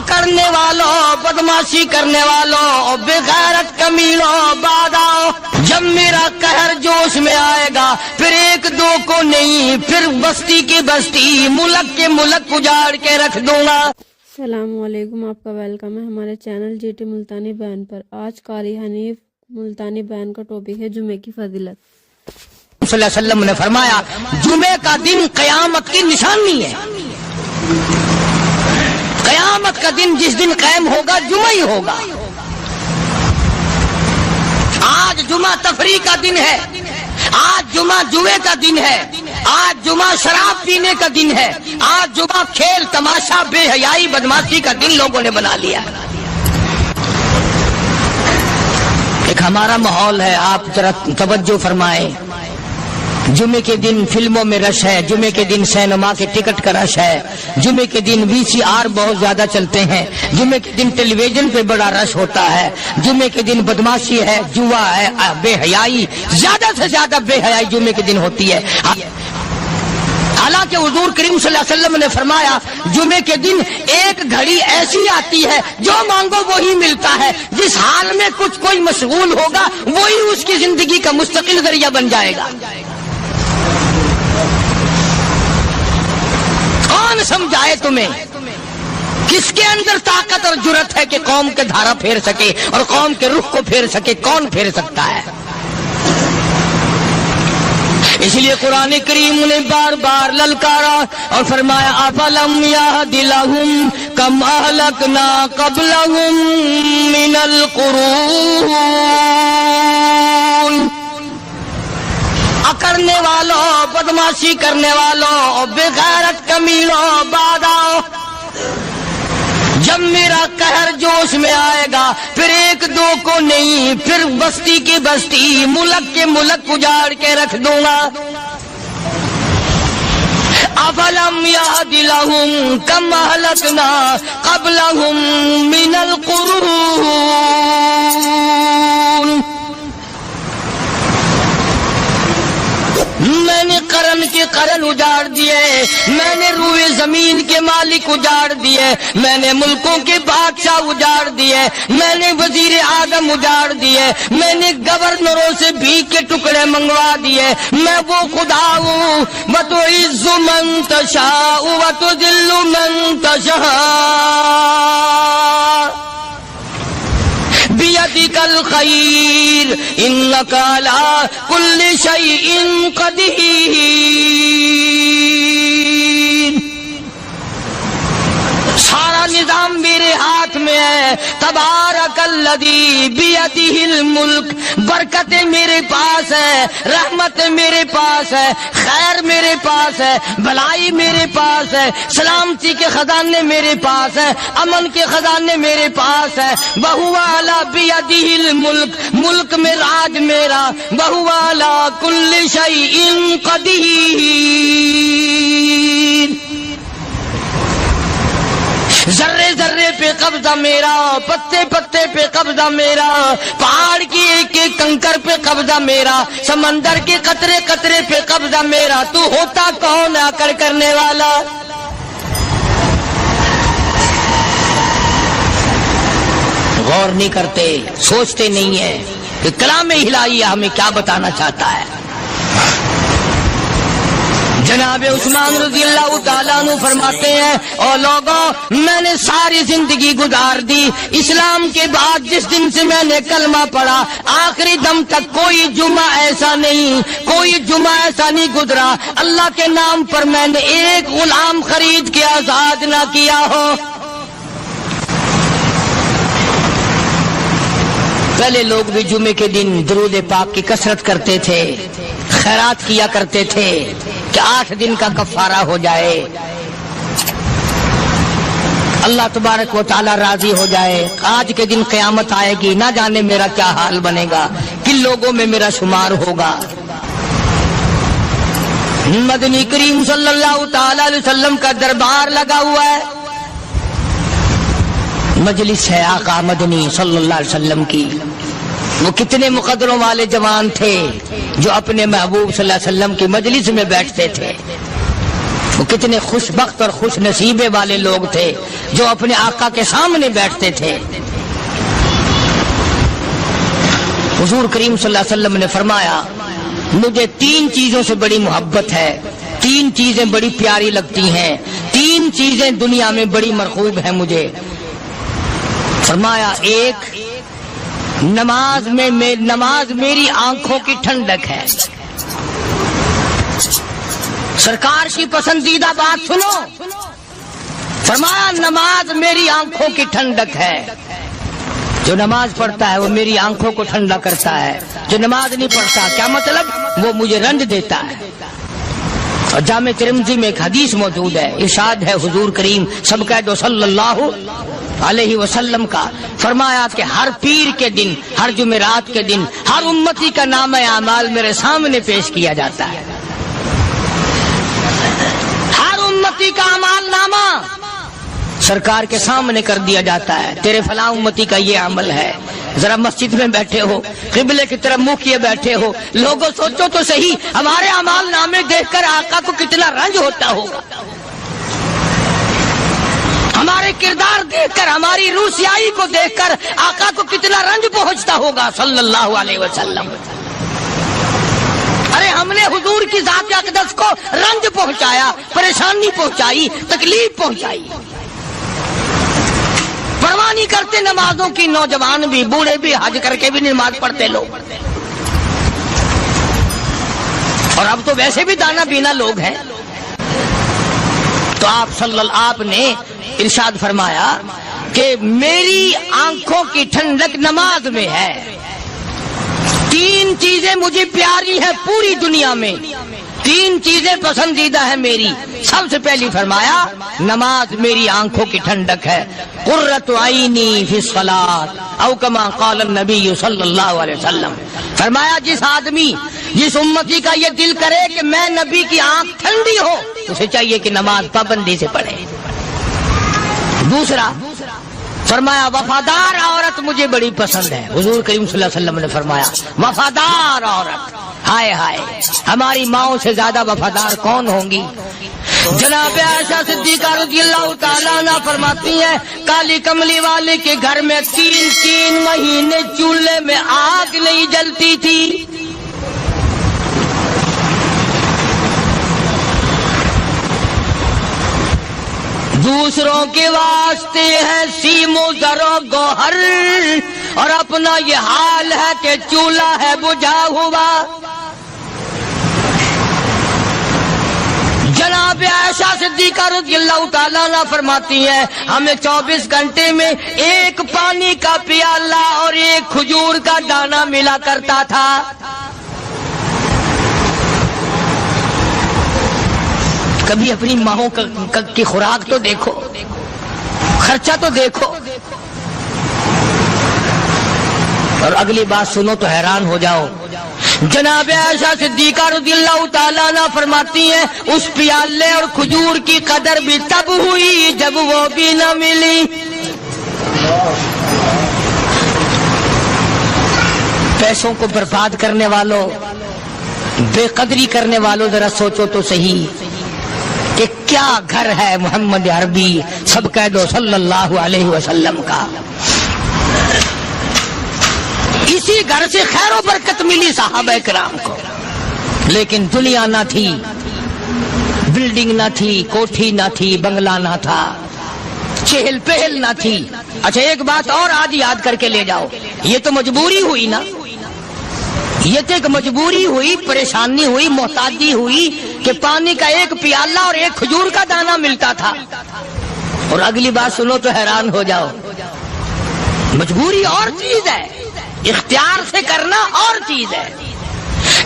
کرنے والوں، بدماشی کرنے والوں، بغیرت کمینوں، بعد آؤ، جب میرا قہر جوش میں آئے گا پھر ایک دو کو نہیں، پھر بستی کی بستی، ملک کے ملک اجاڑ کے رکھ دوں گا۔ السلام علیکم، آپ کا ویلکم ہے ہمارے چینل جی ٹی ملتانی بیان پر۔ آج قاری حنیف ملتانی بیان کا ٹاپک ہے جمعے کی فضیلت۔ صلی اللہ علیہ وسلم نے فرمایا جمعے کا دن قیامت کی نشانی ہے۔ قیامت کا دن جس دن قائم ہوگا جمعہ ہی ہوگا۔ آج جمعہ تفریح کا دن ہے، آج جمعہ جوئے کا دن ہے، آج جمعہ شراب پینے کا دن ہے، آج جمعہ کھیل تماشا بے حیائی بدماشی کا دن لوگوں نے بنا لیا۔ ایک ہمارا ماحول ہے، آپ ذرا توجہ فرمائیں۔ جمعے کے دن فلموں میں رش ہے، جمعے کے دن سینما کے ٹکٹ کا رش ہے، جمعے کے دن VCR بہت زیادہ چلتے ہیں، جمعے کے دن ٹیلی ویژن پہ بڑا رش ہوتا ہے، جمعے کے دن بدماشی ہے، جوا ہے، بے حیائی، زیادہ سے زیادہ بے حیائی جمعے کے دن ہوتی ہے۔ حالانکہ حضور کریم صلی اللہ علیہ وسلم نے فرمایا جمعے کے دن ایک گھڑی ایسی آتی ہے جو مانگو وہی ملتا ہے، جس حال میں کچھ کوئی مشغول ہوگا وہی اس کی زندگی کا مستقل ذریعہ بن جائے گا۔ کون سمجھائے تمہیں؟ کس کے اندر طاقت اور جرت ہے کہ قوم کے دھارا پھیر سکے اور قوم کے رخ کو پھیر سکے؟ کون پھیر سکتا ہے؟ اس لیے قرآن کریم نے بار بار للکارا اور فرمایا افلم یہد لہم کم اہلکنا قبلہم من القرون، کرنے والوں، بدماشی کرنے والوں، بغیرت کمینوں، بعد آؤ، جب میرا قہر جوش میں آئے گا پھر ایک دو کو نہیں، پھر بستی کی بستی، ملک کے ملک اجاڑ کے رکھ دوں گا۔ افلم یہد لہم کم اہلکنا قبلہم من القرون، میں نے قرن کے قرن اجاڑ دیے، میں نے روئے زمین کے مالک اجاڑ دیے، میں نے ملکوں کے بادشاہ اجاڑ دیے، میں نے وزیر اعظم اجاڑ دیے، میں نے گورنروں سے بھیک کے ٹکڑے منگوا دیے۔ میں وہ خدا ہوں وتعز من تشاء وتذل من تشاء بیدک الخیر انک علی کل شیء قدیر۔ سارا نظام میرے ہاتھ میں ہے، تبارک الذی بیدہ الملک، برکتیں میرے پاس ہے، رحمت میرے پاس ہے، خیر میرے پاس ہے، بھلائی میرے پاس ہے، سلامتی کے خزانے میرے پاس ہے، امن کے خزانے میرے پاس ہے۔ وہو علی بیدہ الملک، ملک میں راج میرا، وہو علی کل شیء قدیر۔ ذرے ذرے پہ قبضہ میرا، پتے پتے پہ قبضہ میرا، پہاڑ کی ایک ایک کنکر پہ قبضہ میرا، سمندر کے قطرے قطرے پہ قبضہ میرا۔ تو ہوتا کون آ کر کرنے والا؟ غور نہیں کرتے، سوچتے نہیں ہیں کہ کلام الہیہ ہمیں کیا بتانا چاہتا ہے۔ جناب عثمان رضی اللہ تعالیٰ عنہ فرماتے ہیں اور لوگوں، میں نے ساری زندگی گزار دی اسلام کے بعد، جس دن سے میں نے کلمہ پڑھا آخری دم تک کوئی جمعہ ایسا نہیں، کوئی جمعہ ایسا نہیں گزرا اللہ کے نام پر میں نے ایک غلام خرید کے آزاد نہ کیا ہو۔ پہلے لوگ بھی جمعے کے دن درود پاک کی کثرت کرتے تھے، خیرات کیا کرتے تھے کہ 8 دن کا کفارہ ہو جائے، اللہ تبارک و تعالی راضی ہو جائے۔ آج کے دن قیامت آئے گی، نہ جانے میرا کیا حال بنے گا، کن لوگوں میں میرا شمار ہوگا۔ مدنی کریم صلی اللہ تعالی علیہ وسلم کا دربار لگا ہوا ہے، مجلس ہے آقا مدنی صلی اللہ علیہ وسلم کی۔ وہ کتنے مقدروں والے جوان تھے جو اپنے محبوب صلی اللہ علیہ وسلم کی مجلس میں بیٹھتے تھے۔ وہ کتنے خوش بخت اور خوش نصیبے والے لوگ تھے جو اپنے آقا کے سامنے بیٹھتے تھے۔ حضور کریم صلی اللہ علیہ وسلم نے فرمایا مجھے 3 چیزوں سے بڑی محبت ہے، 3 چیزیں بڑی پیاری لگتی ہیں، 3 چیزیں دنیا میں بڑی مرغوب ہیں مجھے۔ فرمایا ایک نماز میری آنکھوں کی ٹھنڈک ہے۔ سرکار کی پسندیدہ بات سنو، فرمایا نماز میری آنکھوں کی ٹھنڈک ہے۔ جو نماز پڑھتا ہے وہ میری آنکھوں کو ٹھنڈا کرتا ہے، جو نماز نہیں پڑھتا کیا مطلب؟ وہ مجھے رنج دیتا ہے۔ اور جامع ترمذی میں ایک حدیث موجود ہے، ارشاد ہے حضور کریم سب کہہ دو صلی اللہ علیہ وسلم کا، فرمایا کہ ہر پیر کے دن، ہر جمعرات کے دن ہر امتی کا نامہ اعمال میرے سامنے پیش کیا جاتا ہے۔ ہر امتی کا اعمال نامہ سرکار کے سامنے کر دیا جاتا ہے، تیرے فلاں امتی کا یہ عمل ہے۔ ذرا مسجد میں بیٹھے ہو، قبلے کی طرف منہ کیے بیٹھے ہو، لوگوں سوچو تو صحیح ہمارے اعمال نامے دیکھ کر آقا کو کتنا رنج ہوتا ہوگا، ہمارے کردار دیکھ کر، ہماری روسیائی کو دیکھ کر آقا کو کتنا رنج پہنچتا ہوگا صلی اللہ علیہ وسلم۔ ارے ہم نے حضور کی ذات اقدس کو رنج پہنچایا، پریشانی پہنچائی، تکلیف پہنچائی، پرواہ نہیں کرتے نمازوں کی، نوجوان بھی بوڑھے بھی حج کر کے بھی نماز پڑھتے لوگ، اور اب تو ویسے بھی دانا بینا لوگ ہیں۔ تو آپ نے ارشاد فرمایا کہ میری آنکھوں کی ٹھنڈک نماز میں ہے، 3 چیزیں مجھے پیاری ہیں پوری دنیا میں، 3 چیزیں پسندیدہ ہیں میری۔ سب سے پہلی فرمایا نماز میری آنکھوں کی ٹھنڈک ہے، قرۃ عینی فی الصلاۃ او کما قال النبی صلی اللہ علیہ وسلم۔ فرمایا جس آدمی، جس امتی کا یہ دل کرے کہ میں نبی کی آنکھ ٹھنڈی ہو، اسے چاہیے کہ نماز پابندی سے پڑھے۔ دوسرا فرمایا وفادار عورت مجھے بڑی پسند ہے۔ حضور کریم صلی اللہ علیہ وسلم نے فرمایا وفادار عورت، ہائے ہائے ہماری ماؤں سے زیادہ وفادار کون ہوں گی؟ جناب عائشہ صدیقہ رضی اللہ تعالیٰ عنہ فرماتی ہیں کالی کملی والے کے گھر میں 3 مہینے چولہے میں آگ نہیں جلتی تھی۔ دوسروں کے واسطے ہے سیم و زر و گوہر، اور اپنا یہ حال ہے کہ چولہا ہے بجھا ہوا۔ جناب عائشہ صدیقہ رضی اللہ تعالیٰ عنہ فرماتی ہیں ہمیں 24 گھنٹے میں 1 پانی کا پیالہ اور 1 کھجور کا دانہ ملا کرتا تھا۔ کبھی اپنی ماہوں کی خوراک تو دیکھو، خرچہ تو دیکھو، اور اگلی بات سنو تو حیران ہو جاؤ۔ جناب عائشہ صدیقہ رضی اللہ تعالیٰ عنہ فرماتی ہیں اس پیالے اور کھجور کی قدر بھی تب ہوئی جب وہ بھی نہ ملی۔ پیسوں کو برباد کرنے والوں، بے قدری کرنے والوں، ذرا سوچو تو صحیح کہ کیا گھر ہے محمد عربی سب کہہ دو صلی اللہ علیہ وسلم کا۔ اسی گھر سے خیر و برکت ملی صحابہ کرام کو، لیکن دنیا نہ تھی، بلڈنگ نہ تھی، کوٹھی نہ تھی، بنگلہ نہ تھا، چہل پہل نہ تھی۔ اچھا ایک بات اور آج یاد کر کے لے جاؤ، یہ تو مجبوری ہوئی نا، یہ تو ایک مجبوری ہوئی، پریشانی ہوئی، محتاجی ہوئی کہ پانی کا 1 پیالہ اور 1 کھجور کا دانہ ملتا تھا۔ اور اگلی بات سنو تو حیران ہو جاؤ، مجبوری اور چیز ہے، اختیار سے کرنا اور چیز ہے۔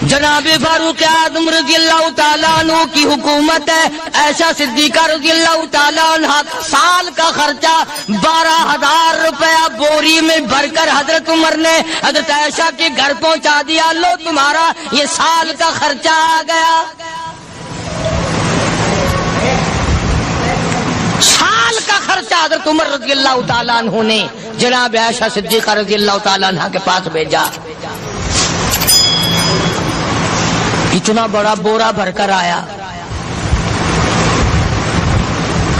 جناب فاروق اعظم رضی اللہ تعالیٰ عنہ کی حکومت ہے، عائشہ صدیقہ رضی اللہ تعالیٰ عنہ سال کا خرچہ 12,000 روپیہ بوری میں بھر کر حضرت عمر نے حضرت عائشہ کے گھر پہنچا دیا، لو تمہارا یہ سال کا خرچہ آ گیا۔ سال کا خرچہ حضرت عمر رضی اللہ تعالیٰ عنہ نے جناب عائشہ صدیقہ رضی اللہ تعالیٰ عنہ کے پاس بھیجا۔ اتنا بڑا بورا بھر کر آیا،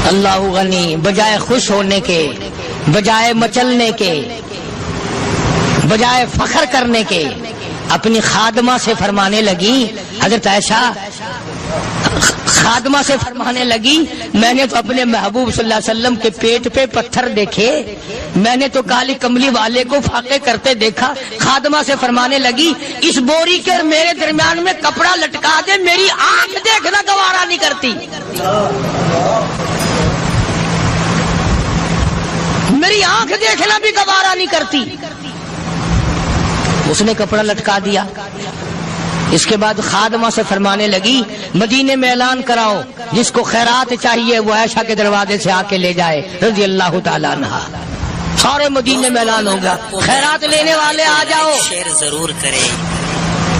اللہ غنی بجائے خوش ہونے کے، بجائے مچلنے کے، بجائے فخر کرنے کے اپنی خادمہ سے فرمانے لگی، حضرت عائشہ خادمہ سے فرمانے لگی، میں نے تو اپنے محبوب صلی اللہ علیہ وسلم کے پیٹ پہ پتھر دیکھے، میں نے تو کالی کملی والے کو فاقے کرتے دیکھا۔ خادمہ سے فرمانے لگی، اس بوری کے اور میرے درمیان میں کپڑا لٹکا دے، میری آنکھ دیکھنا گوارا نہیں کرتی، میری آنکھ دیکھنا بھی گوارا نہیں کرتی۔ اس نے کپڑا لٹکا دیا۔ اس کے بعد خادمہ سے فرمانے لگی، مدینے میں اعلان کراؤ، جس کو خیرات چاہیے وہ عائشہ کے دروازے سے آ کے لے جائے رضی اللہ تعالیٰ عنہا۔ سارے مدینے میں اعلان ہوگا، خیرات لینے والے آ جاؤ۔ شیئر ضرور کریں۔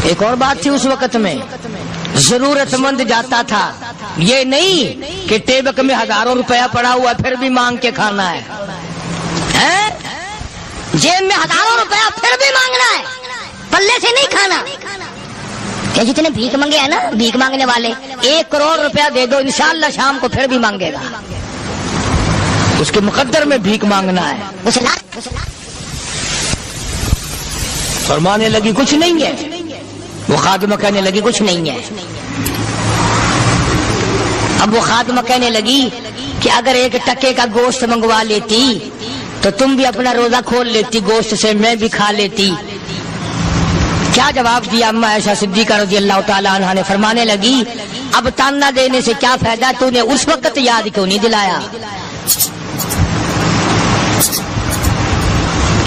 ایک اور بات تھی اس وقت میں، ضرورت مند جاتا تھا، یہ نہیں کہ ٹیبک میں ہزاروں روپیہ پڑا ہوا پھر بھی مانگ کے کھانا ہے، جیب میں ہزاروں روپیہ پھر بھی مانگنا ہے، پلے سے نہیں کھانا۔ کہ جتنے بھیک مانگے ہیں نا، بھیک مانگنے والے، 1 کروڑ روپیہ دے دو انشاءاللہ شام کو پھر بھی مانگے گا، اس کے مقدر میں بھیک مانگنا ہے۔ فرمانے لگی کچھ نہیں ہے، وہ خادمہ کہنے لگی کچھ نہیں ہے۔ اب وہ خادمہ کہنے لگی کہ اگر 1 ٹکے کا گوشت منگوا لیتی تو تم بھی اپنا روزہ کھول لیتی، گوشت سے میں بھی کھا لیتی۔ کیا جواب دیا اما عائشہ صدیقہ رضی اللہ تعالیٰ عنہ نے؟ فرمانے لگی، اب تانا دینے سے کیا فائدہ، تو نے اس وقت یاد کیوں نہیں دلایا؟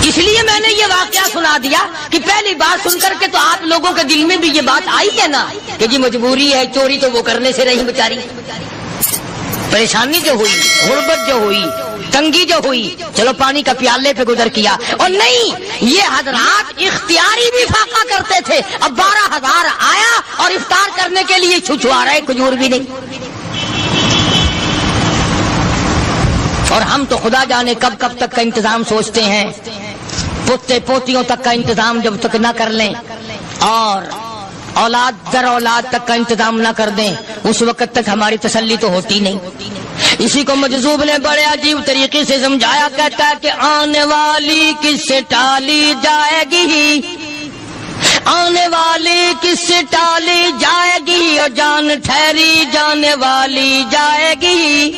اس لیے میں نے یہ واقعہ سنا دیا کہ پہلی بات سن کر کے تو آپ لوگوں کے دل میں بھی یہ بات آئی ہے نا کہ جی مجبوری ہے، چوری تو وہ کرنے سے رہی بیچاری، پریشانی جو ہوئی، غربت جو ہوئی، تنگی جو ہوئی، چلو پانی کا پیالے پہ گزر کیا۔ اور نہیں، یہ حضرات اختیاری بھی فاقہ کرتے تھے۔ اب 12,000 آیا اور افطار کرنے کے لیے چھچوا رہے، کھجور بھی نہیں۔ اور ہم تو خدا جانے کب کب تک کا انتظام سوچتے ہیں، پوتے پوتیوں تک کا انتظام جب تک نہ کر لیں اور اولاد در اولاد تک کا انتظام نہ کر دیں، اس وقت تک ہماری تسلی تو ہوتی نہیں۔ اسی کو مجذوب نے بڑے عجیب طریقے سے سمجھایا، کہتا ہے کہ آنے والی کس سے ٹالی جائے گی، آنے والی کس سے ٹالی جائے گی، اور جان ٹھہری جانے والی جائے گی،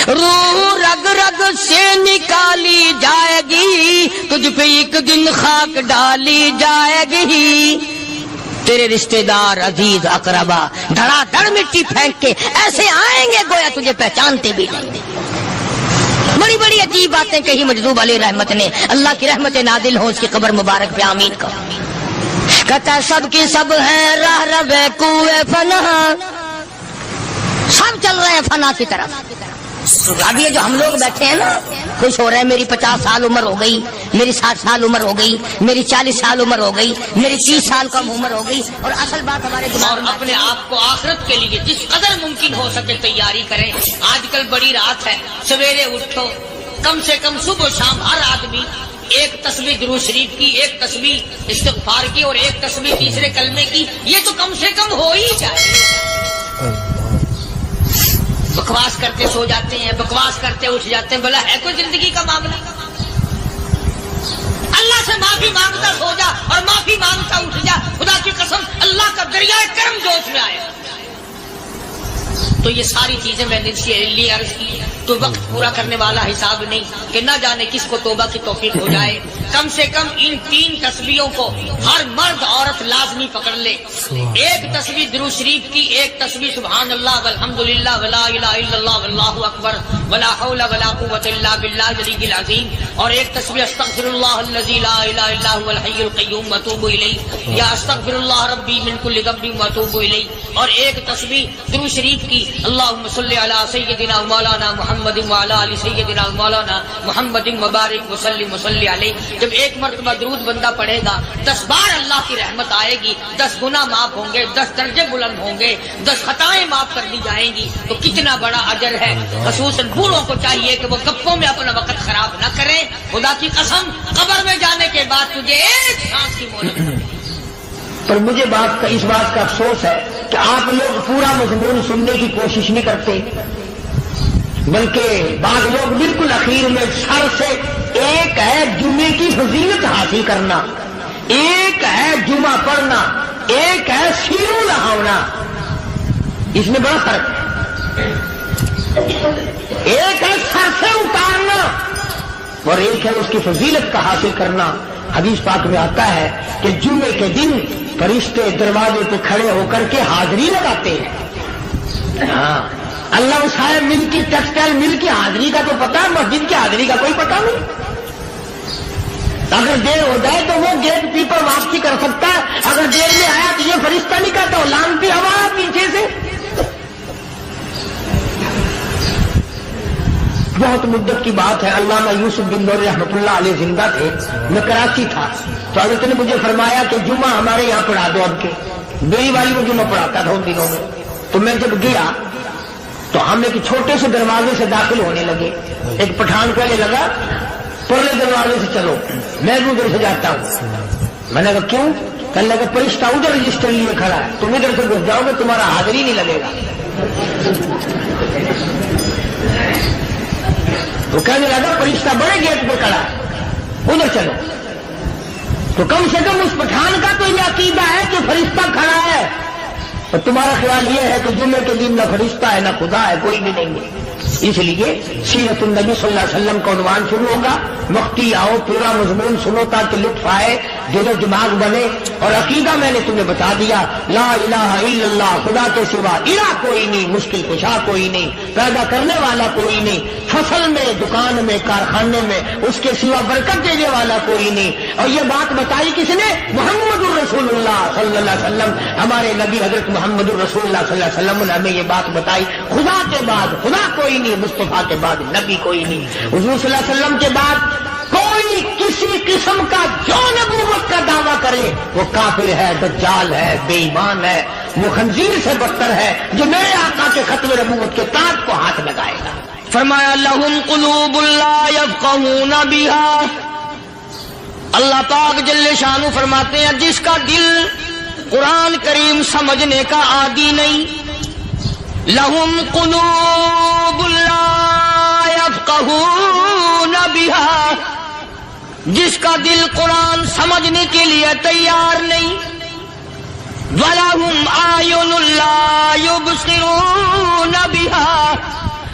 روح رگ رگ سے نکالی جائے گی، تجھ پہ ایک دن خاک ڈالی جائے گی، تیرے رشتہ دار عزیز اقربا دھڑا دھڑ مٹی پھینک کے ایسے آئیں گے گویا تجھے پہچانتے بھی نہیں۔ بڑی بڑی عجیب باتیں کہی مجذوب علیہ رحمت نے، اللہ کی رحمت نازل ہو اس کی قبر مبارک پہ، آمین کا۔ کہتا ہے سب کی سب ہیں راہ رب کوئے فنا، سب چل رہے ہیں فنا کی طرف۔ اب یہ جو ہم لوگ بیٹھے ہیں نا، خوش ہو رہے ہیں، میری 50 سال عمر ہو گئی، میری 60 سال عمر ہو گئی، میری 40 سال عمر ہو گئی، میری 30 سال کم عمر ہو گئی، اور اصل بات ہمارے دماغ میں اپنے آپ کو آخرت کے لیے جس قدر ممکن ہو سکے تیاری کریں۔ آج کل بڑی رات ہے، سویرے اٹھو، کم سے کم صبح و شام ہر آدمی 1 تسبیح درود شریف کی، 1 تسبیح استغفار کی، اور 1 تسبیح تیسرے کلمے کی، یہ تو کم سے کم ہو ہی جائے۔ بکواس کرتے سو جاتے ہیں، بکواس کرتے اٹھ جاتے ہیں، بھلا ہے کوئی زندگی کا معاملہ؟ اللہ سے معافی مانگتا سو جا اور معافی مانگتا اٹھ جا، خدا کی قسم اللہ کا دریائے کرم جوش میں آئے۔ تو یہ ساری چیزیں میں نے لیے عرض کی، تو وقت پورا کرنے والا حساب نہیں کہ نہ جانے کس کو توبہ کی توفیق ہو جائے۔ کم سے کم ان 3 تسبیحوں کو ہر مرد عورت لازمی پکڑ لے۔ 1 تسبیح درود شریف کی، 1 تسبیح سبحان اللہ والحمدللہ ولا الہ الا اللہ واللہ اکبر ولا حول ولا قوۃ الا باللہ العلی العظیم، اور 1 تسبیح استغفر اللہ الذی لا الہ الا هو الحی القیوم واتوب الیہ، یا استغفر اللہ ربی من کل ذنب واتوب الیہ، اور 1 تسبیح درود شریف کی اللہم صلی علی سیدنا مولانا محمد وعلی آل سیدنا مولانا محمد مبارک وسلم وصلی علیہ۔ جب 1 مرتبہ درود بندہ پڑھے گا، 10 بار اللہ کی رحمت آئے گی، 10 گناہ معاف ہوں گے، 10 درجے بلند ہوں گے، 10 خطائیں معاف کر دی جائیں گی، تو کتنا بڑا اجر ہے۔ خصوصاً بوڑھوں کو چاہیے کہ وہ گپوں میں اپنا وقت خراب نہ کریں۔ خدا کی قسم قبر میں جانے کے بعد تجھے 1 سانس کی مہلت۔ پر مجھے اس بات کا افسوس ہے کہ آپ لوگ پورا مضمون سننے کی کوشش نہیں کرتے، بلکہ بعض لوگ بالکل اخیر میں سر سے، ایک ہے جمعے کی فضیلت حاصل کرنا، ایک ہے جمعہ پڑھنا، ایک ہے سیروں لہاؤنا، اس میں بڑا فرق ہے۔ ایک ہے سر سے اتارنا اور ایک ہے اس کی فضیلت کا حاصل کرنا۔ حدیث پاک میں آتا ہے کہ جمعے کے دن فرشتے دروازے پہ کھڑے ہو کر کے حاضری لگاتے ہیں۔ ہاں، اللہ صاحب مل کی ٹیکسٹائل مل کی حاضری کا تو پتا ہے، مسجد کی حاضری کا کوئی پتا نہیں۔ اگر دیر ہو جائے تو وہ گیٹ کیپر واپسی کر سکتا ہے، اگر دیر میں آیا تو یہ فرشتہ نہیں کہتا، لانتی ہوا پیچھے سے۔ بہت مدت کی بات ہے، علامہ یوسف بن نور رحمۃ اللہ علیہ زندہ تھے، میں کراچی تھا، تو حضرت نے مجھے فرمایا کہ جمعہ ہمارے یہاں پڑھا دو اب کے۔ میری والی میں جمعہ پڑھاتا تھا ان دنوں میں، تو میں جب گیا تو ہم ایک چھوٹے سے دروازے سے داخل ہونے لگے۔ ایک پٹھان کہنے لگا پرلے دروازے سے چلو، میں بھی ادھر سے جاتا ہوں۔ میں نے کہا کیوں؟ کہنے لگا فرشتہ ادھر رجسٹر لیے کھڑا ہے، تم ادھر سے گھس جاؤ گے تمہارا حاضری نہیں لگے گا۔ تو کہنے لگا فرشتہ بڑے گیٹ پہ کھڑا ہے، ادھر چلو۔ تو کم سے کم اس پٹھان کا تو یہ عقیدہ ہے کہ فرشتہ کھڑا ہے، اور تمہارا خیال یہ ہے کہ جمعے کے دن نہ فرشتہ ہے نہ خدا ہے، کوئی بھی نہیں ہے۔ اس لیے سیرت النبی صلی اللہ علیہ وسلم کا عنوان شروع ہوگا، مفتی آؤ پورا مضمون سنو تاکہ لطف آئے، دل و دماغ بنے۔ اور عقیدہ میں نے تمہیں بتا دیا، لا الہ الا اللہ، خدا کے سوا الہ کوئی نہیں، مشکل کشا کوئی نہیں، پیدا کرنے والا کوئی نہیں، فصل میں، دکان میں، کارخانے میں اس کے سوا برکت دینے والا کوئی نہیں۔ اور یہ بات بتائی کس نے؟ محمد الرسول اللہ صلی اللہ علیہ وسلم، ہمارے نبی حضرت محمد الرسول اللہ صلی اللہ علیہ وسلم نے ہمیں یہ بات بتائی، خدا کے بعد خدا کوئی نہیں، مصطفیٰ کے بعد نبی کوئی نہیں، حضور صلی اللہ علیہ وسلم کے بعد کوئی کسی قسم کا جو نبوت کا دعویٰ کرے وہ کافر ہے، دجال ہے، بے ایمان ہے، وہ خنزیر سے بدتر ہے جو میرے آقا کے ختم نبوت کے تاج کو ہاتھ لگائے گا۔ فرمایا لہم قلوب لا یفقہون بہا، اللہ پاک جل شانہ فرماتے ہیں جس کا دل قرآن کریم سمجھنے کا عادی نہیں، لہم قلوب لا یفقہون بہا، جس کا دل قرآن سمجھنے کے لیے تیار نہیں، وَلَهُمْ أَعْيُنٌ لَا يُبْصِرُونَ بِهَا،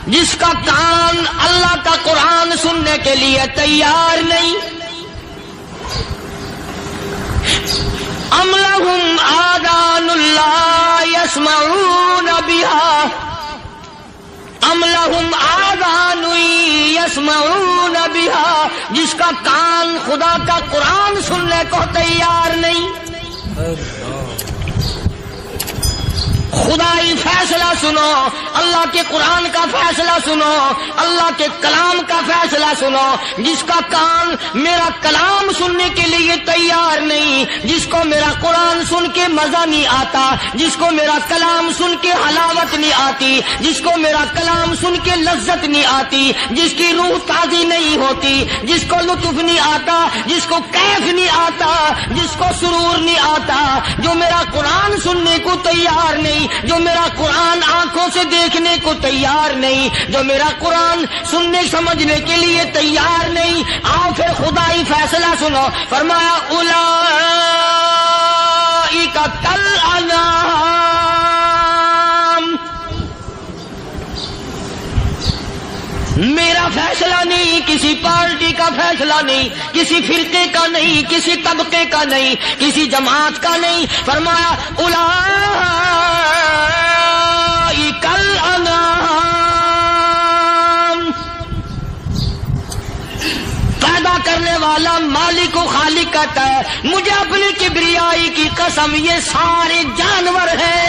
جس کا کان اللہ کا قرآن سننے کے لیے تیار نہیں، أَمْ لَهُمْ آذَانٌ لَا يَسْمَعُونَ بِهَا، أَمْ لَهُمْ آذَانٌ يَسْمَعُونَ بِهَا، جس کا کان خدا کا قرآن سننے کو تیار نہیں۔ خدائی فیصلہ سنو، اللہ کے قرآن کا فیصلہ سنو، اللہ کے کلام کا فیصلہ سنو، جس کا کان میرا کلام سننے کے لیے تیار نہیں، جس کو میرا قرآن سن کے مزہ نہیں آتا، جس کو میرا کلام سن کے حلاوت نہیں آتی، جس کو میرا کلام سن کے لذت نہیں آتی، جس کی روح تازی نہیں ہوتی، جس کو لطف نہیں آتا، جس کو کیف نہیں آتا، جس کو سرور نہیں آتا، جو میرا قرآن سننے کو تیار نہیں، جو میرا قرآن آنکھوں سے دیکھنے کو تیار نہیں، جو میرا قرآن سننے سمجھنے کے لیے تیار نہیں، آؤ پھر خدائی فیصلہ سنو۔ فرمایا اولئک کالانعام، میرا فیصلہ نہیں، کسی پارٹی کا فیصلہ نہیں، کسی فرقے کا نہیں، کسی طبقے کا نہیں، کسی جماعت کا نہیں، فرمایا اولئک الانعام، پیدا کرنے والا مالک و خالق کہتا ہے مجھے اپنی کبریائی کی قسم یہ سارے جانور ہیں،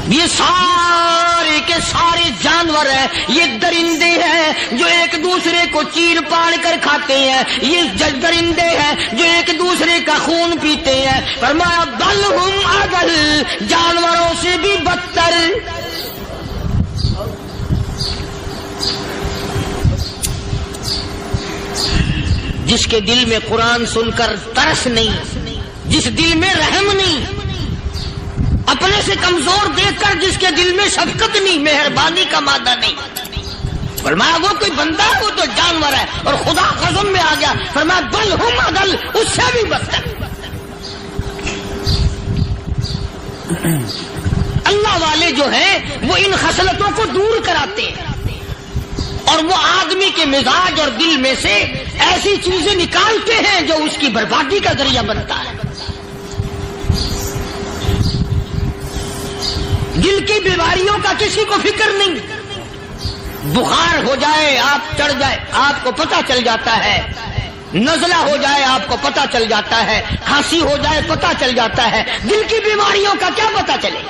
یہ سارے کے سارے جانور ہیں، یہ درندے ہیں جو ایک دوسرے کو چیر پاڑ کر کھاتے ہیں، یہ درندے ہیں جو ایک دوسرے کا خون پیتے ہیں، فرمایا بل ہم اضل، جانوروں سے بھی بدتر۔ جس کے دل میں قرآن سن کر ترس نہیں، جس دل میں رحم نہیں، اپنے سے کمزور دیکھ کر جس کے دل میں شفقت نہیں، مہربانی کا مادہ نہیں، فرمایا وہ کوئی بندہ ہے، وہ تو جانور ہے. اور خدا قسم میں آ گیا، فرمایا بل ہم اضل، اس سے بھی بدتر. اللہ والے جو ہیں وہ ان خصلتوں کو دور کراتے ہیں، اور وہ آدمی کے مزاج اور دل میں سے ایسی چیزیں نکالتے ہیں جو اس کی بربادی کا ذریعہ بنتا ہے. دل کی بیماریوں کا کسی کو فکر نہیں. بخار ہو جائے، آپ چڑھ جائے، آپ کو پتہ چل جاتا ہے. نزلہ ہو جائے، آپ کو پتہ چل جاتا ہے. کھانسی ہو جائے، پتہ چل جاتا ہے. دل کی بیماریوں کا کیا پتہ چلے؟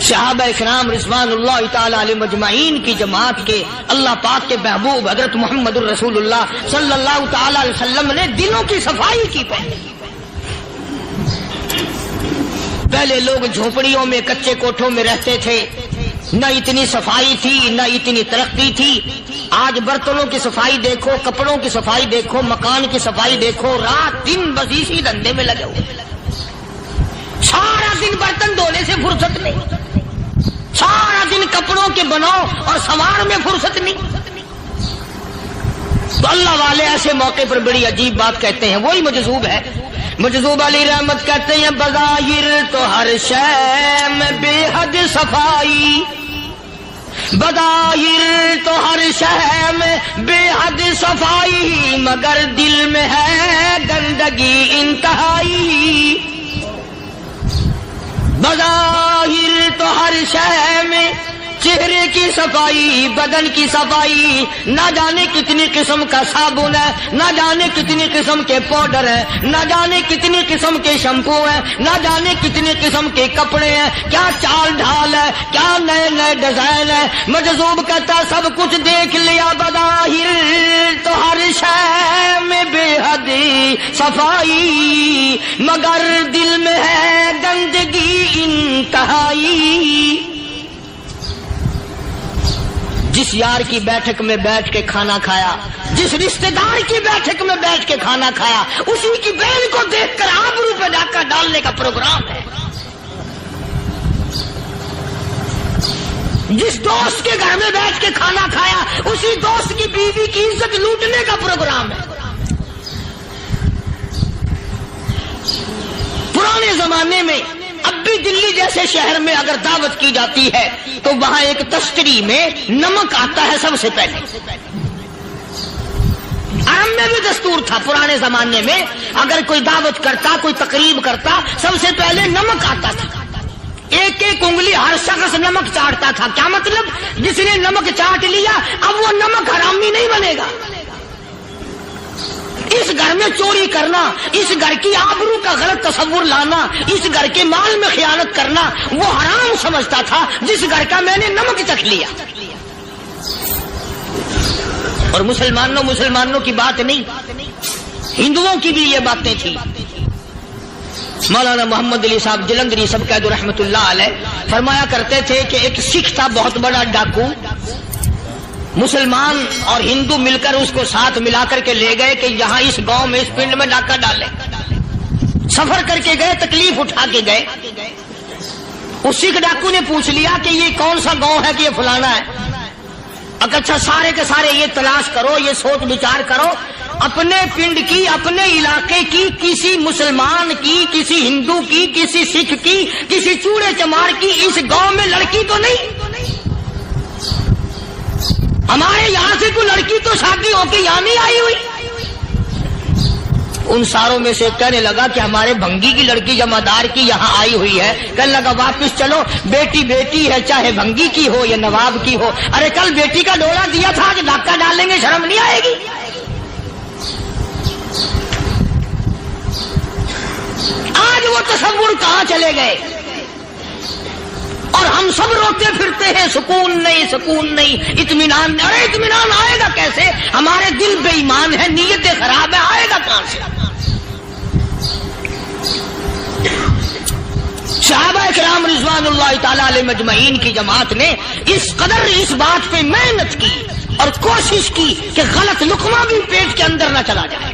صحابہ اکرام رضوان اللہ تعالی علیہ مجمعین کی جماعت کے اللہ پاک کے محبوب حضرت محمد الرسول اللہ صلی اللہ تعالی علیہ وسلم نے دلوں کی صفائی کی. پہلے لوگ جھونپڑیوں میں، کچے کوٹھوں میں رہتے تھے، نہ اتنی صفائی تھی، نہ اتنی ترقی تھی. آج برتنوں کی صفائی دیکھو، کپڑوں کی صفائی دیکھو، مکان کی صفائی دیکھو، رات دن بس اسی دھندے میں لگے ہوئے. سارا دن برتن دھونے سے فرصت نہیں، سارا دن کپڑوں کے بناؤ اور سوار میں فرصت نہیں. تو اللہ والے ایسے موقع پر بڑی عجیب بات کہتے ہیں. وہی مجذوب ہے، مجذوب علی رحمت کہتے ہیں بظاہر تو ہر شے میں بے حد صفائی، بظاہر تو ہر شے میں بے حد صفائی، مگر دل میں ہے گندگی انتہائی. بظاہر تو ہر شے میں چہرے کی صفائی، بدن کی صفائی، نہ جانے کتنی قسم کا صابن ہے، نہ جانے کتنی قسم کے پاؤڈر ہیں، نہ جانے کتنی قسم کے شیمپو ہیں، نہ جانے کتنی قسم کے کپڑے ہیں، کیا چال ڈھال ہے، کیا نئے نئے ڈیزائن ہے. مجذوب کہتا سب کچھ دیکھ لیا، بظاہر تو ہر شے میں بے حد صفائی، مگر دل میں ہے گندگی انتہائی. جس یار کی بیٹھک میں بیٹھ کے کھانا کھایا، جس رشتہ دار کی بیٹھک میں بیٹھ کے کھانا کھایا، اسی کی بہن کو دیکھ کر آبرو پہ ڈاکہ ڈالنے کا پروگرام ہے. جس دوست کے گھر میں بیٹھ کے کھانا کھایا، اسی دوست کی بیوی کی عزت لوٹنے کا پروگرام ہے. پرانے زمانے میں اب بھی دلی جیسے شہر میں اگر دعوت کی جاتی ہے تو وہاں ایک تشتری میں نمک آتا ہے سب سے پہلے. عرب میں بھی دستور تھا پرانے زمانے میں، اگر کوئی دعوت کرتا، کوئی تقریب کرتا، سب سے پہلے نمک آتا تھا. ایک ایک انگلی ہر شخص نمک چاٹتا تھا. کیا مطلب؟ جس نے نمک چاٹ لیا اب وہ نمک حرامی نہیں بنے گا. اس گھر میں چوری کرنا، اس گھر کی آبرو کا غلط تصور لانا، اس گھر کے مال میں خیانت کرنا وہ حرام سمجھتا تھا جس گھر کا میں نے نمک چکھ لیا. اور مسلمانوں کی بات نہیں، ہندوؤں کی بھی یہ باتیں تھیں. مولانا محمد علی صاحب جلندری سب قید رحمت اللہ علیہ فرمایا کرتے تھے کہ ایک سکھ تھا بہت بڑا ڈاکو، مسلمان اور ہندو مل کر اس کو ساتھ ملا کر کے لے گئے کہ یہاں اس گاؤں میں اس پنڈ میں ڈاکہ ڈالے. سفر کر کے گئے، تکلیف اٹھا کے گئے. اس سکھ ڈاکو نے پوچھ لیا کہ یہ کون سا گاؤں ہے کہ یہ فلانا ہے. اچھا سارے کے سارے یہ تلاش کرو، یہ سوچ بچار کرو، اپنے پنڈ کی، اپنے علاقے کی، کسی مسلمان کی، کسی ہندو کی، کسی سکھ کی، کسی چوڑے چمار کی اس گاؤں میں لڑکی تو نہیں؟ ہمارے یہاں سے کوئی لڑکی تو شادی ہو کے یہاں نہیں آئی ہوئی. ان ساروں میں سے کہنے لگا کہ ہمارے بھنگی کی لڑکی جمادار کی یہاں آئی ہوئی ہے. کہنے لگا واپس چلو، بیٹی بیٹی ہے چاہے بھنگی کی ہو یا نواب کی ہو. ارے کل بیٹی کا ڈولا دیا تھا، آج ڈاکہ ڈالیں گے، شرم نہیں آئے گی؟ آج وہ تصور کہاں چلے گئے؟ اور ہم سب روتے پھرتے ہیں سکون نہیں، سکون نہیں، اطمینان نہیں. ارے اطمینان آئے گا کیسے؟ ہمارے دل بے ایمان ہے، نیتیں خراب ہے، آئے گا کہاں سے؟ صحابہ کرام رضوان اللہ تعالی علیہ مجمعین کی جماعت نے اس قدر اس بات پہ محنت کی اور کوشش کی کہ غلط لقمہ بھی پیٹ کے اندر نہ چلا جائے.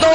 2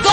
2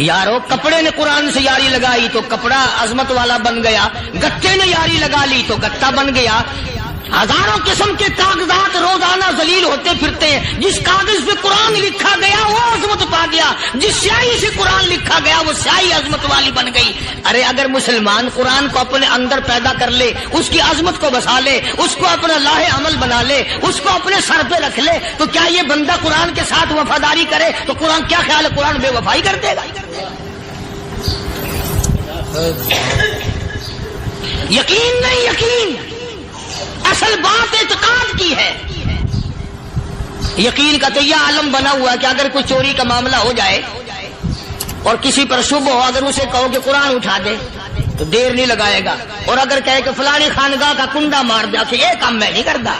یارو کپڑے نے قرآن سے یاری لگائی تو کپڑا عظمت والا بن گیا، گتے نے یاری لگا لی تو گتا بن گیا۔ ہزاروں قسم کے کاغذات روزانہ ذلیل ہوتے پھرتے ہیں، جس کاغذ پہ قرآن لکھا گیا وہ عظمت پا گیا، جس سیاہی سے قرآن لکھا گیا وہ سیاہی عظمت والی بن گئی۔ ارے اگر مسلمان قرآن کو اپنے اندر پیدا کر لے، اس کی عظمت کو بسا لے، اس کو اپنا لاہ عمل بنا لے، اس کو اپنے سر پہ رکھ لے، تو کیا یہ بندہ قرآن کے ساتھ وفاداری کرے تو قرآن کیا خیال ہے قرآن بے وفائی کر دے گا؟ یقین نہیں، یقین اصل بات اعتقاد کی ہے۔ یقین کا تو یہ عالم بنا ہوا ہے کہ اگر کوئی چوری کا معاملہ ہو جائے اور کسی پر شبہ ہو، اگر اسے کہو کہ قرآن اٹھا دے تو دیر نہیں لگائے گا، اور اگر کہے کہ فلانی خانگاہ کا کنڈا مار دیا کہ یہ کام میں نہیں کرتا۔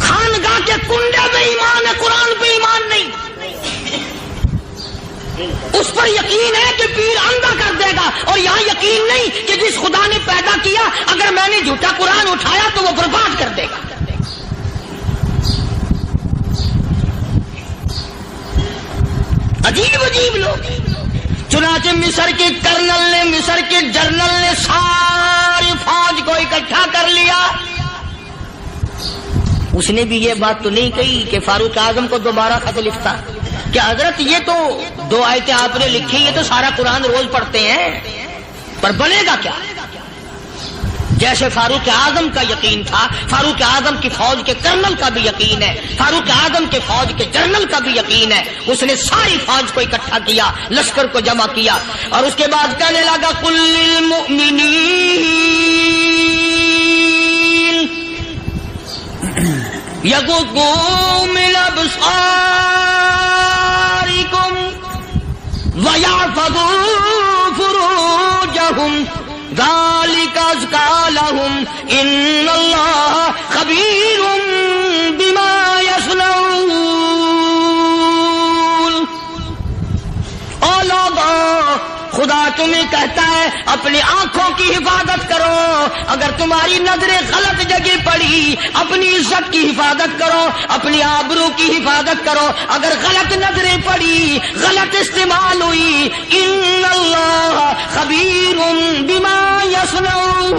خانگاہ کے کنڈے پہ ایمان ہے، قرآن پہ ایمان نہیں۔ اس پر یقین ہے کہ پیر اندھا کر دے گا، اور یہاں یقین نہیں کہ جس خدا نے پیدا کیا اگر میں نے جھوٹا قرآن اٹھایا تو وہ برباد کر دے گا۔ عجیب عجیب لوگ۔ چنانچہ مصر کے کرنل نے، مصر کے جنرل نے ساری فوج کو اکٹھا کر لیا۔ اس نے بھی یہ بات تو نہیں کہی کہ فاروق اعظم کو دوبارہ خط لکھتا کہ حضرت یہ تو 2 آیتیں آپ نے لکھی، یہ تو سارا قرآن روز پڑھتے ہیں، پر بنے گا کیا؟ جیسے فاروق اعظم کا یقین تھا، فاروق اعظم کی فوج کے کرنل کا بھی یقین ہے، فاروق اعظم کے فوج کے جنرل کا بھی یقین ہے۔ اس نے ساری فوج کو اکٹھا کیا، لشکر کو جمع کیا، اور اس کے بعد کہنے لگا قل للمؤمنین یغضوا من ابصارکم وَيَحْفَظُوا فُرُوجَهُمْ ذَلِكَ أَزْكَىٰ لَهُمْ إِنَّ اللَّهَ خَبِيرٌ بِمَا يَصْنَعُونَ۔ او لوگو، خدا تمہیں کہتا ہے اپنی آنکھوں کی حفاظت کرو، اگر تمہاری نظریں غلط جگہ پڑی اپنی عزت کی حفاظت کرو، اپنی آبرو کی حفاظت کرو۔ اگر غلط نظریں پڑی، غلط استعمال ہوئی، ان اللہ خبیر بما یصنعون۔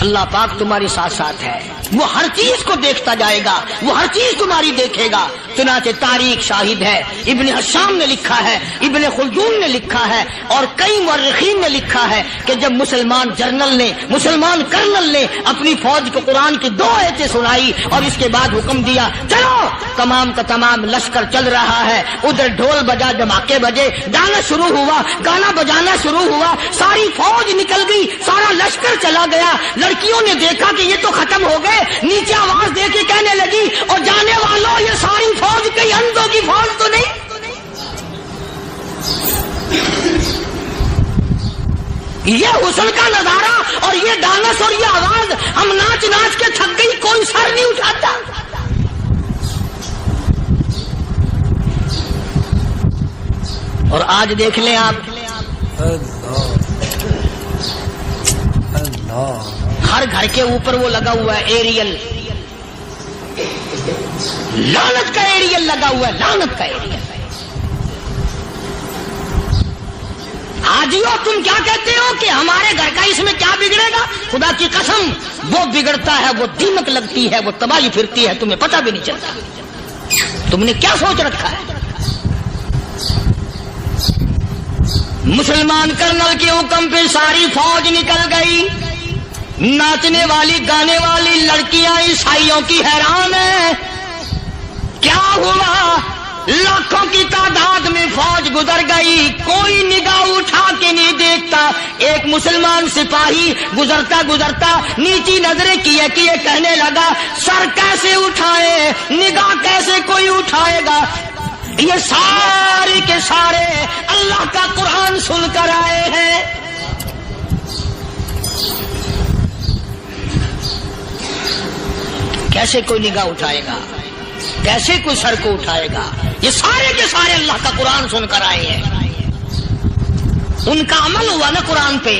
اللہ پاک تمہارے ساتھ ساتھ ہے، وہ ہر چیز کو دیکھتا جائے گا، وہ ہر چیز تمہاری دیکھے گا۔ چنانچہ تاریخ شاہد ہے، ابن حشام نے لکھا ہے، ابن خلدون نے لکھا ہے، اور کئی مورخین نے لکھا ہے کہ جب مسلمان جنرل نے، مسلمان کرنل نے اپنی فوج کو قرآن کی 2 آیتیں سنائی اور اس کے بعد حکم دیا چلو، تمام کا تمام لشکر چل رہا ہے، ادھر ڈھول بجا، دھماکے بجے، گانا شروع ہوا، گانا بجانا شروع ہوا، ساری فوج نکل گئی، سارا لشکر چلا گیا۔ لڑکیوں نے دیکھا کہ یہ تو ختم ہو گئے، نیچے آواز دے کے کہنے لگی اور جانے والوں یہ ساری فوج کئی اندھوں کی فوج تو نہیں؟ یہ حسن کا نظارہ اور یہ ڈانس اور یہ آواز، ہم ناچ ناچ کے تھک گئی، کوئی سر نہیں اٹھاتا۔ اور آج دیکھ لیں آپ، ہر گھر کے اوپر وہ لگا ہوا ہے ایریل، لعنت کا ایریل لگا ہوا ہے، لعنت کا ایریل۔ حاجیو تم کیا کہتے ہو کہ ہمارے گھر کا اس میں کیا بگڑے گا؟ خدا کی قسم وہ بگڑتا ہے، وہ دیمک لگتی ہے، وہ تباہی پھرتی ہے، تمہیں پتہ بھی نہیں چلتا۔ تم نے کیا سوچ رکھا ہے؟ مسلمان کرنل کے حکم پہ ساری فوج نکل گئی، ناچنے والی گانے والی لڑکیاں عیسائیوں کی حیران ہیں، کیا ہوا؟ لاکھوں کی تعداد میں فوج گزر گئی، کوئی نگاہ اٹھا کے نہیں دیکھتا۔ ایک مسلمان سپاہی گزرتا گزرتا نیچی نظریں کیے کیے کہنے لگا سر کیسے اٹھائے، نگاہ کیسے کوئی اٹھائے گا؟ یہ سارے کے سارے اللہ کا قرآن سن کر آئے ہیں۔ کیسے کوئی نگاہ اٹھائے گا؟ کیسے کوئی سر کو اٹھائے گا؟ یہ سارے کے سارے اللہ کا قرآن سن کر آئے ہیں، ان کا عمل ہوا نا قرآن پہ۔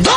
2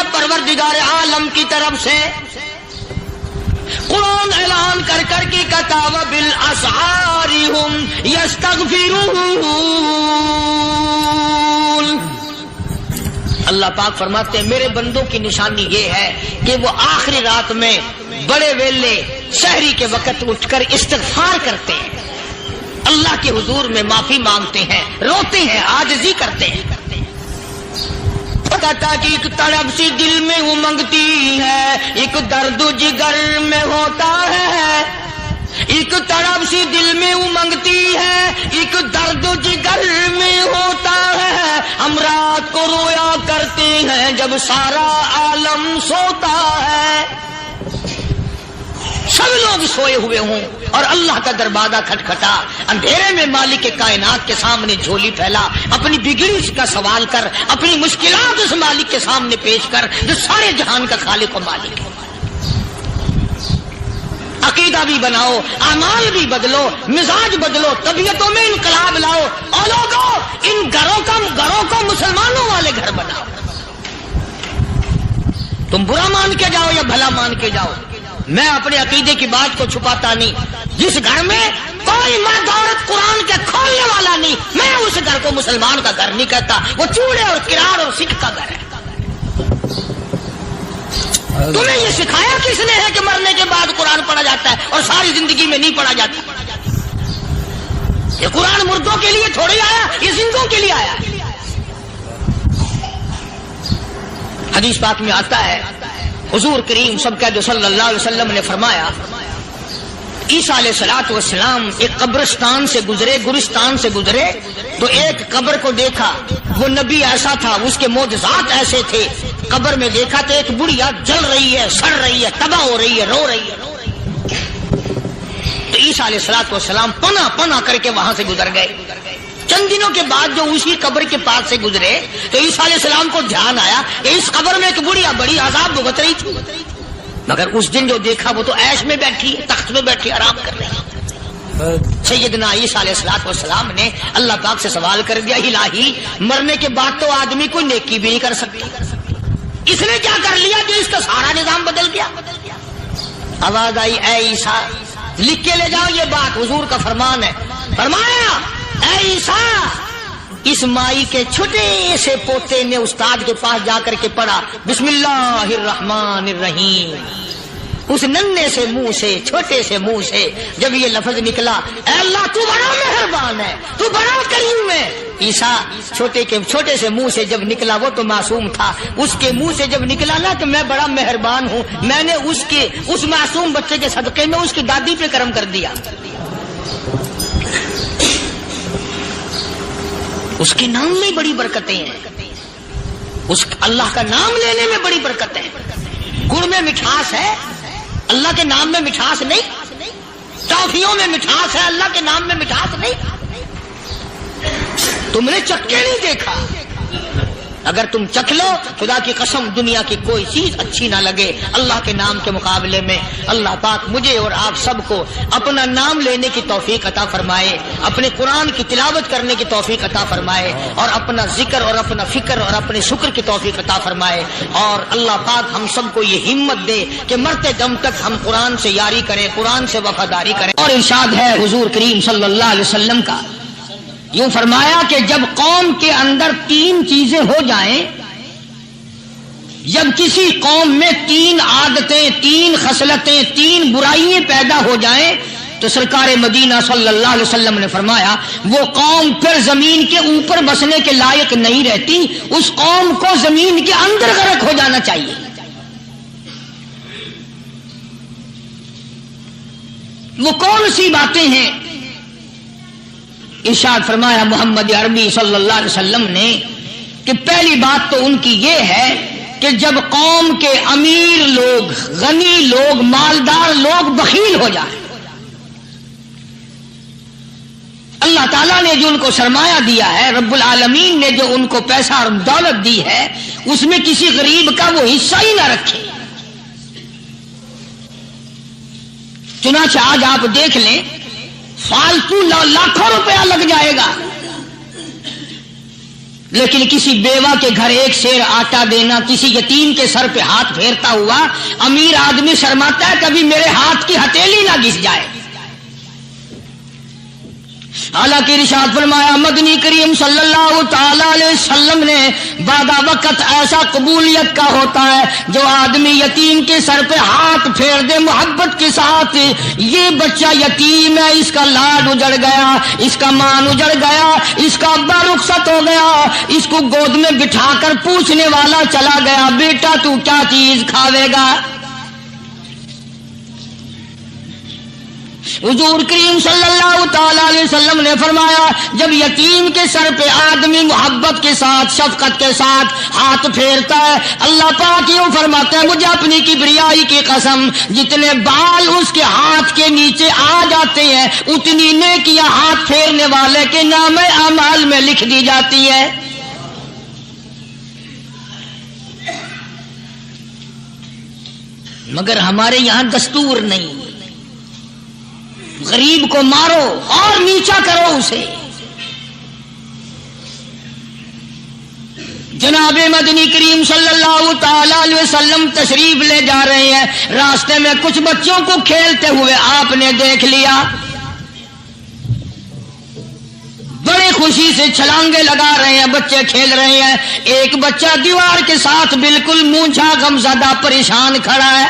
ہے پروردگار عالم کی طرف سے. قرآن اعلان کر کر کے کہتا وبالاسحار هم یستغفرون. اللہ پاک فرماتے ہیں میرے بندوں کی نشانی یہ ہے کہ وہ آخری رات میں بڑے ویلے سحری کے وقت اٹھ کر استغفار کرتے ہیں, اللہ کے حضور میں معافی مانگتے ہیں, روتے ہیں, عاجزی کرتے ہیں. کہتا کہ ایک تڑپ سی دل میں امنگتی ہے, ایک درد جگر میں ہوتا ہے. ایک تڑپ سی دل میں امنگتی ہے, ایک درد جگر میں ہوتا ہے. ہم رات کو رویا کرتے ہیں جب سارا عالم سوتا ہے. سب لوگ سوئے ہوئے ہوں اور اللہ کا دروازہ کھٹکھٹا, اندھیرے میں مالک کائنات کے سامنے جھولی پھیلا, اپنی بگڑی کا سوال کر, اپنی مشکلات اس مالک کے سامنے پیش کر جو سارے جہان کا خالق و مالک ہے. عقیدہ بھی بناؤ, اعمال بھی بدلو, مزاج بدلو, طبیعتوں میں انقلاب لاؤ, اور لوگوں ان گھروں کو مسلمانوں والے گھر بناؤ. تم برا مان کے جاؤ یا بھلا مان کے جاؤ, میں اپنے عقیدے کی بات کو چھپاتا نہیں. جس گھر میں کوئی مرد عورت قرآن کے کھولنے والا نہیں, میں اس گھر کو مسلمان کا گھر نہیں کہتا, وہ چوڑے اور کرار اور سکھ کا گھر ہے. تمہیں یہ سکھایا کس نے ہے کہ مرنے کے بعد قرآن پڑھا جاتا ہے اور ساری زندگی میں نہیں پڑھا جاتا؟ یہ قرآن مردوں کے لیے تھوڑی آیا, یہ زندوں کے لیے آیا. حدیث پاک میں آتا ہے حضور کریم سب کا جو صلی اللہ علیہ وسلم نے فرمایا, عیسیٰ علیہ الصلوۃ والسلام ایک قبرستان سے گزرے, گورستان سے گزرے, تو ایک قبر کو دیکھا. وہ نبی ایسا تھا, اس کے معجزات ایسے تھے. قبر میں دیکھا تو ایک بڑھیا جل رہی ہے, سڑ رہی ہے, تباہ ہو رہی ہے, رو رہی ہے. تو عیسیٰ علیہ الصلوۃ والسلام پنا کر کے وہاں سے گزر گئے. چند دنوں کے بعد جو اسی قبر کے پاس سے گزرے تو عیسیٰ علیہ السلام کو دھیان آیا کہ اس قبر میں ایک بڑھیا بڑی عذاب بھگت رہی تھی, مگر اس دن جو دیکھا وہ تو عیش میں بیٹھی, تخت میں بیٹھی آرام کر رہی. سیدنا عیسیٰ علیہ الصلوۃ والسلام نے اللہ پاک سے سوال کر دیا, الہی مرنے کے بعد تو آدمی کوئی نیکی بھی نہیں کر سکتا, اس نے کیا کر لیا کہ اس کا سارا نظام بدل گیا. آواز آئی اے عیسیٰ لکھ کے لے جاؤ یہ بات, حضور کا فرمان ہے. فرمایا اے عیسیٰ, اس مائی کے چھوٹے سے پوتے نے استاد کے پاس جا کر کے پڑھا بسم اللہ الرحمن الرحیم. اس ننھے سے منہ سے, چھوٹے سے منہ سے جب یہ لفظ نکلا, اے اللہ تو بڑا مہربان ہے, تو بڑا کریم ہے. عیسیٰ چھوٹے سے منہ سے جب نکلا, وہ تو معصوم تھا, اس کے منہ سے جب نکلا نا کہ میں بڑا مہربان ہوں, میں نے اس معصوم بچے کے صدقے میں اس کی دادی پہ کرم کر دیا. اس کے نام میں بڑی برکتیں ہیں, اس اللہ کا نام لینے میں بڑی برکتیں ہیں. گڑ میں مٹھاس ہے, اللہ کے نام میں مٹھاس نہیں. ٹافیوں میں مٹھاس ہے, اللہ کے نام میں مٹھاس نہیں. تم نے چکھ کے نہیں دیکھا, اگر تم چکھ لو خدا کی قسم دنیا کی کوئی چیز اچھی نہ لگے اللہ کے نام کے مقابلے میں. اللہ پاک مجھے اور آپ سب کو اپنا نام لینے کی توفیق عطا فرمائے, اپنے قرآن کی تلاوت کرنے کی توفیق عطا فرمائے, اور اپنا ذکر اور اپنا فکر اور اپنے شکر کی توفیق عطا فرمائے. اور اللہ پاک ہم سب کو یہ ہمت دے کہ مرتے دم تک ہم قرآن سے یاری کریں, قرآن سے وفاداری کریں. اور ارشاد ہے حضور کریم صلی اللہ علیہ وسلم کا, یوں فرمایا کہ جب قوم کے اندر 3 چیزیں ہو جائیں, جب کسی قوم میں 3 عادتیں, 3 خصلتیں, 3 برائیاں پیدا ہو جائیں, تو سرکار مدینہ صلی اللہ علیہ وسلم نے فرمایا وہ قوم پھر زمین کے اوپر بسنے کے لائق نہیں رہتی, اس قوم کو زمین کے اندر غرق ہو جانا چاہیے. وہ کون سی باتیں ہیں؟ ارشاد فرمایا محمد عربی صلی اللہ علیہ وسلم نے کہ پہلی بات تو ان کی یہ ہے کہ جب قوم کے امیر لوگ, غنی لوگ, مالدار لوگ بخیل ہو جائیں, اللہ تعالیٰ نے جو ان کو سرمایہ دیا ہے, رب العالمین نے جو ان کو پیسہ اور دولت دی ہے, اس میں کسی غریب کا وہ حصہ ہی نہ رکھے. چنانچہ آج آپ دیکھ لیں فالتو لاکھوں روپیہ لگ جائے گا, لیکن کسی بیوہ کے گھر ایک سیر آٹا دینا، کسی یتیم کے سر پہ ہاتھ پھیرتا ہوا امیر آدمی شرماتا ہے کبھی میرے ہاتھ کی ہتھیلی نہ گھس جائے۔ حالانکہ ارشاد فرمایا مدنی کریم صلی اللہ تعالی علیہ وسلم نے بعد وقت ایسا قبولیت کا ہوتا ہے جو آدمی یتیم کے سر پہ ہاتھ پھیر دے محبت کے ساتھ، یہ بچہ یتیم ہے، اس کا لاڈ اجڑ گیا، اس کا مان اجڑ گیا، اس کا ابا رخصت ہو گیا، اس کو گود میں بٹھا کر پوچھنے والا چلا گیا بیٹا تو کیا چیز کھاوے گا؟ حضور کریم صلی اللہ تعالی علیہ وسلم نے فرمایا جب یتیم کے سر پہ آدمی محبت کے ساتھ شفقت کے ساتھ ہاتھ پھیرتا ہے، اللہ پاک یوں فرماتا ہے مجھے اپنی کبریائی کی قسم جتنے بال اس کے ہاتھ کے نیچے آ جاتے ہیں اتنی نیکیاں ہاتھ پھیرنے والے کے نام اعمال میں لکھ دی جاتی ہے۔ مگر ہمارے یہاں دستور نہیں، غریب کو مارو اور نیچا کرو اسے۔ جناب مدنی کریم صلی اللہ تعالی علیہ وسلم تشریف لے جا رہے ہیں، راستے میں کچھ بچوں کو کھیلتے ہوئے آپ نے دیکھ لیا، بڑی خوشی سے چھلانگے لگا رہے ہیں، بچے کھیل رہے ہیں، ایک بچہ دیوار کے ساتھ بالکل مونچھا غمزدہ پریشان کھڑا ہے۔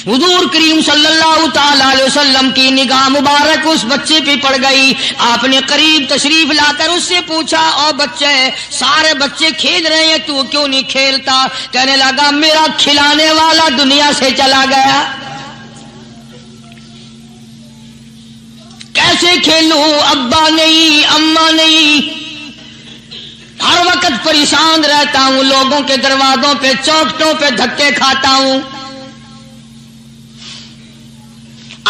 حضور کریم صلی اللہ تعالی علیہ وسلم کی نگاہ مبارک اس بچے پہ پڑ گئی، آپ نے قریب تشریف لا کر اس سے پوچھا او بچے سارے بچے کھیل رہے ہیں تو کیوں نہیں کھیلتا؟ کہنے لگا میرا کھلانے والا دنیا سے چلا گیا، کیسے کھیلوں، ابا نہیں اماں نہیں، ہر وقت پریشان رہتا ہوں، لوگوں کے دروازوں پہ چوکھٹوں پہ دھکے کھاتا ہوں۔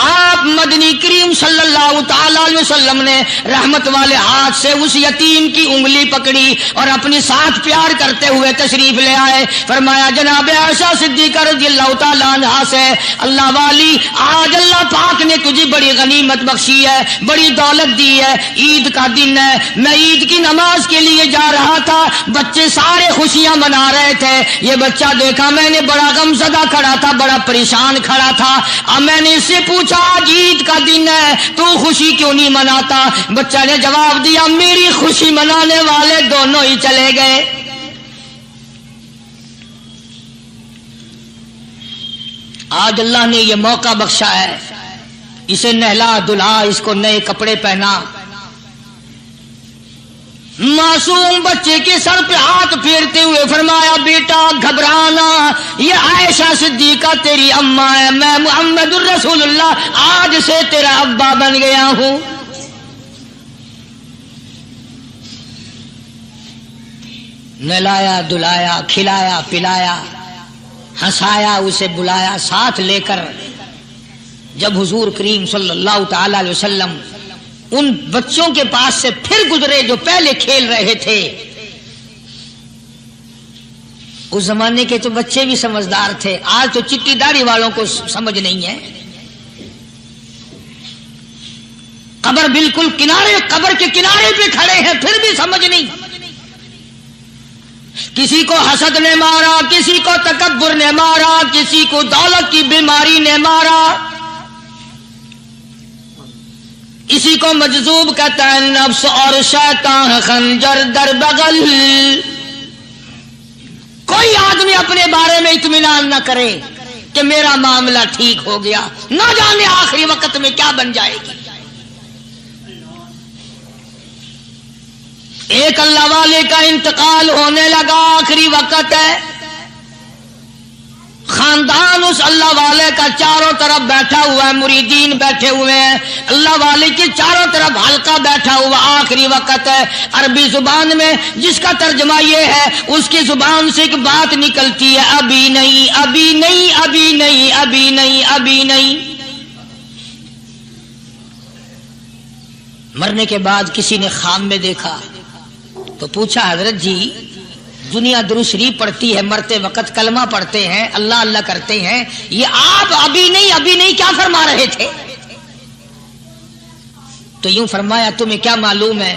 آپ مدنی کریم صلی اللہ تعالی علیہ وسلم نے رحمت والے ہاتھ سے اس یتیم کی انگلی پکڑی اور اپنی ساتھ پیار کرتے ہوئے تشریف لے آئے، فرمایا جناب عائشہ صدیقہ رضی اللہ تعالی عنہا سے اللہ والی آج اللہ پاک نے تجھے بڑی غنیمت بخشی ہے، بڑی دولت دی ہے، عید کا دن ہے، میں عید کی نماز کے لیے جا رہا تھا، بچے سارے خوشیاں منا رہے تھے، یہ بچہ دیکھا میں نے بڑا غمزدہ کھڑا تھا، بڑا پریشان کھڑا تھا، اب میں نے اس سے پوچھا آج عید کا دن ہے تو خوشی کیوں نہیں مناتا؟ بچہ نے جواب دیا میری خوشی منانے والے دونوں ہی چلے گئے۔ آج اللہ نے یہ موقع بخشا ہے، اسے نہلا دھلا، اس کو نئے کپڑے پہنا، معصوم بچے کے سر پہ ہاتھ پھیرتے ہوئے فرمایا بیٹا گھبرانا، یہ عائشہ صدیقہ تیری اماں ہے، میں محمد الرسول اللہ آج سے تیرا ابا بن گیا ہوں۔ نہلایا دھلایا، کھلایا پلایا، ہنسایا، اسے بلایا ساتھ لے کر، جب حضور کریم صلی اللہ تعالی علیہ وسلم ان بچوں کے پاس سے پھر گزرے جو پہلے کھیل رہے تھے، اس زمانے کے تو بچے بھی سمجھدار تھے، آج تو چٹی داڑھی والوں کو سمجھ نہیں ہے، قبر بالکل کنارے، قبر کے کنارے پہ کھڑے ہیں پھر بھی سمجھ نہیں، کسی کو حسد نے مارا، کسی کو تکبر نے مارا، کسی کو دولت کی بیماری نے مارا، اسی کو مجذوب کہتا ہے، نفس اور شیطان خنجر در بغل۔ کوئی آدمی اپنے بارے میں اطمینان نہ کرے کہ میرا معاملہ ٹھیک ہو گیا، نہ جانے آخری وقت میں کیا بن جائے گی۔ ایک اللہ والے کا انتقال ہونے لگا، آخری وقت ہے، خاندان اس اللہ والے کا چاروں طرف بیٹھا ہوا ہے، مریدین بیٹھے ہوئے ہیں، اللہ والے کے چاروں طرف حلقہ بیٹھا ہوا، آخری وقت ہے۔ عربی زبان میں جس کا ترجمہ یہ ہے، اس کی زبان سے ایک بات نکلتی ہے، ابھی نہیں ابھی نہیں ابھی نہیں ابھی نہیں ابھی نہیں۔ مرنے کے بعد کسی نے خواب میں دیکھا تو پوچھا حضرت جی دنیا درود شریف پڑھتی ہے، مرتے وقت کلمہ پڑھتے ہیں، اللہ اللہ کرتے ہیں، یہ آپ ابھی نہیں کیا فرما رہے تھے؟ تو یوں فرمایا تمہیں کیا معلوم ہے